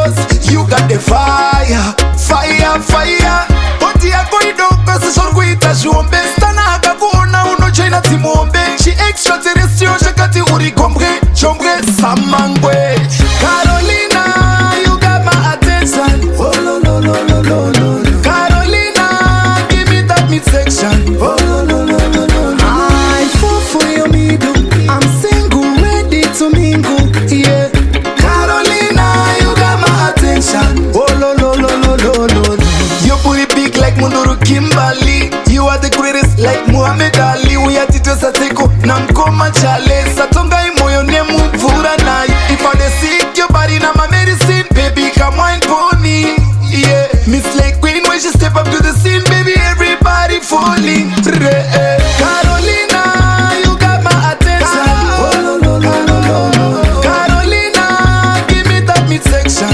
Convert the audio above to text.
cause you got the fire, fire, fire. Oti yako idogo sisho kuita shumbe. Stana haka kuona uno chaina timombe. She extraterrestrial shakati uri kombre, chombre samangwe. Carolina, you got my attention. Oh no no no no no no. Carolina, give me that midsection. Oh no no no no no. I fall for your middle. I'm single, ready to mingle. Yeah. Carolina, you got my attention. Oh no no no no no no. Your booty big like Munduru Kimberly. You are the greatest like Muhammad Ali. We are Tito Sateko, Namkoma Chale. Satonga imoyo ne muvura na. If I dey sick your body na my medicine. Baby come wine pony. Yeah. Miss Lake Queen when she step up to the scene. Baby everybody falling. Carolina, you got my attention. Oh no no no no no. Carolina, give me that midsection.